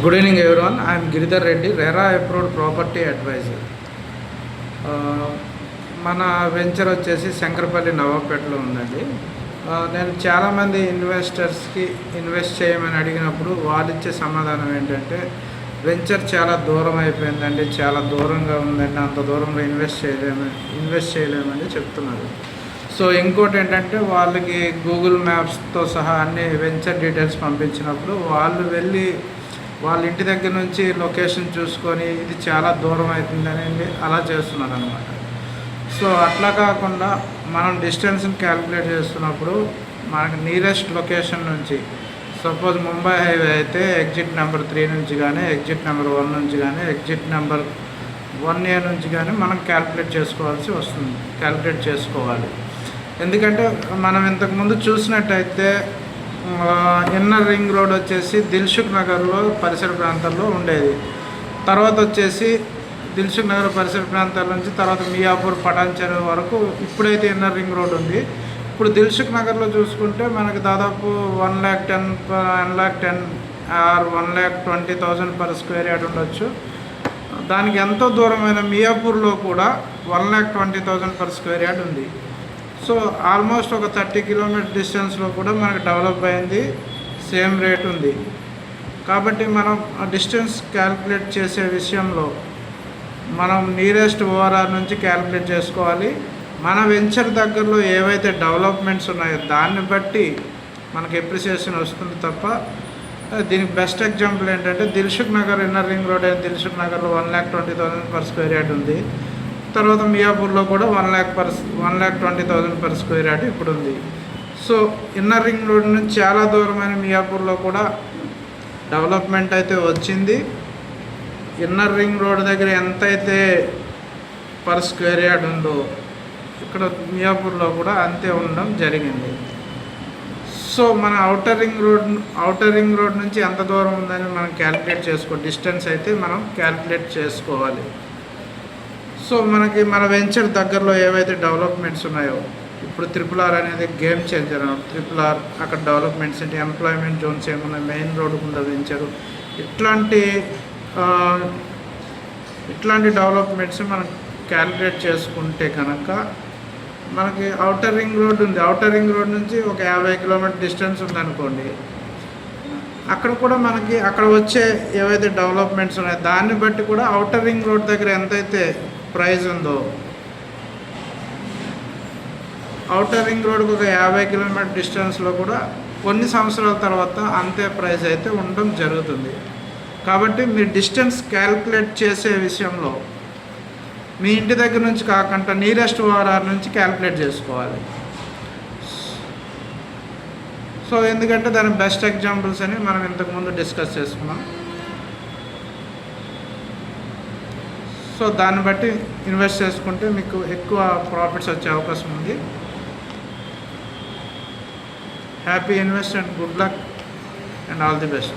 Good evening everyone. I'm Giridhar Reddy, RERA approved property advisor. మన venture వచ్చేసి శంకరపల్లి నవాబ్పేటలో ఉందండి. నేను చాలామంది ఇన్వెస్టర్స్కి ఇన్వెస్ట్ చేయమని అడిగినప్పుడు వాళ్ళు ఇచ్చే సమాధానం ఏంటంటే, వెంచర్ చాలా దూరం అయిపోయిందండి, చాలా దూరంగా ఉందండి, అంత దూరంలో ఇన్వెస్ట్ చేయలేమని చెప్తున్నారు. సో ఇంకోటి ఏంటంటే, వాళ్ళకి గూగుల్ మ్యాప్స్తో సహా అన్ని వెంచర్ డీటెయిల్స్ పంపించినప్పుడు వాళ్ళు వెళ్ళి వాళ్ళ ఇంటి దగ్గర నుంచి లొకేషన్ చూసుకొని ఇది చాలా దూరం అవుతుందని అలా చేస్తున్నారు అనమాట. సో అట్లా కాకుండా మనం డిస్టెన్స్ని క్యాలిక్యులేట్ చేస్తున్నప్పుడు మనకి నియరెస్ట్ లొకేషన్ నుంచి, సపోజ్ ముంబై హైవే అయితే ఎగ్జిట్ నెంబర్ 3 నుంచి కానీ, ఎగ్జిట్ నెంబర్ 1 నుంచి కానీ, ఎగ్జిట్ నెంబర్ 1A నుంచి కానీ మనం క్యాలిక్యులేట్ చేసుకోవాలి. ఎందుకంటే మనం ఇంతకుముందు చూసినట్టయితే ఇన్నర్ రింగ్ రోడ్ వచ్చేసి దిల్సుఖ్ నగర్లో పరిసర ప్రాంతాల్లో ఉండేది. తర్వాత వచ్చేసి దిల్సుఖ్ నగర్ పరిసర ప్రాంతాల నుంచి తర్వాత మియాపూర్ పటాన్ చెరువు వరకు ఇప్పుడైతే ఇన్నర్ రింగ్ రోడ్ ఉంది. ఇప్పుడు దిల్సుఖ్ నగర్లో చూసుకుంటే మనకి దాదాపు 1,10,000 ఆర్ 1,20,000 పర్ స్క్వేర్ యార్డ్ ఉండొచ్చు. దానికి ఎంతో దూరమైన మియాపూర్లో కూడా 1,20,000 పర్ స్క్వేర్ యార్డ్ ఉంది. సో ఆల్మోస్ట్ ఒక 30 కిలోమీటర్ డిస్టెన్స్లో కూడా మనకు డెవలప్ అయింది, సేమ్ రేట్ ఉంది. కాబట్టి మనం డిస్టెన్స్ క్యాలిక్యులేట్ చేసే విషయంలో మనం నియరెస్ట్ ఓఆర్ఆర్ నుంచి క్యాలిక్యులేట్ చేసుకోవాలి. మన వెంచర్ దగ్గరలో ఏవైతే డెవలప్మెంట్స్ ఉన్నాయో దాన్ని బట్టి మనకు ఎప్రిసియేషన్ వస్తుంది తప్ప, దీనికి బెస్ట్ ఎగ్జాంపుల్ ఏంటంటే Dilsukh Nagar inner ring road అయిన దిల్సుఖ్ నగర్లో 1,20,000 పర్ స్క్వేర్ యార్డ్ ఉంది. తర్వాత మియాపూర్లో కూడా 1,20,000 పర్ స్క్వేర్ యార్డ్ ఇప్పుడు ఉంది. సో ఇన్నర్ రింగ్ రోడ్ నుంచి చాలా దూరమైన మియాపూర్లో కూడా డెవలప్మెంట్ అయితే వచ్చింది. ఇన్నర్ రింగ్ రోడ్ దగ్గర ఎంతైతే పర్ స్క్వేర్ యార్డ్ ఉందో ఇక్కడ మియాపూర్లో కూడా అంతే ఉండడం జరిగింది. సో మన అవుటర్ రింగ్ రోడ్ నుంచి ఎంత దూరం ఉందని మనం క్యాలిక్యులేట్ డిస్టెన్స్ అయితే మనం క్యాలిక్యులేట్ చేసుకోవాలి. సో మనకి మన వెంచర్ దగ్గరలో ఏవైతే డెవలప్మెంట్స్ ఉన్నాయో, ఇప్పుడు RRR అనేది గేమ్ చేంజర్. RRR అక్కడ డెవలప్మెంట్స్ ఏంటి, ఎంప్లాయ్మెంట్ జోన్స్ ఏమున్నాయి, మెయిన్ రోడ్డు ఉందా వెంచరు, ఇట్లాంటి డెవలప్మెంట్స్ మనం క్యాలిక్యులేట్ చేసుకుంటే కనుక మనకి అవుటర్ రింగ్ రోడ్ ఉంది. అవుటర్ రింగ్ రోడ్ నుంచి ఒక 50 కిలోమీటర్ డిస్టెన్స్ ఉందనుకోండి, అక్కడ కూడా మనకి అక్కడ వచ్చే ఏవైతే డెవలప్మెంట్స్ ఉన్నాయో దాన్ని బట్టి కూడా అవుటర్ రింగ్ రోడ్ దగ్గర ఎంతైతే ప్రైస్ ఉందో, అవుటర్ రింగ్ రోడ్కి ఒక 50 కిలోమీటర్ డిస్టెన్స్లో కూడా కొన్ని సంవత్సరాల తర్వాత అంతే ప్రైస్ అయితే ఉండడం జరుగుతుంది. కాబట్టి మీరు డిస్టెన్స్ క్యాలిక్యులేట్ చేసే విషయంలో మీ ఇంటి దగ్గర నుంచి కాకుండా నియరెస్ట్ ఓఆర్ఆర్ నుంచి క్యాలిక్యులేట్ చేసుకోవాలి. సో ఎందుకంటే దాని బెస్ట్ ఎగ్జాంపుల్స్ అని మనం ఇంతకుముందు డిస్కస్ చేసుకున్నాం. సో దాన్ని బట్టి ఇన్వెస్ట్ చేసుకుంటే మీకు ఎక్కువ ప్రాఫిట్స్ వచ్చే అవకాశం ఉంది. Happy invest and good luck and all the best.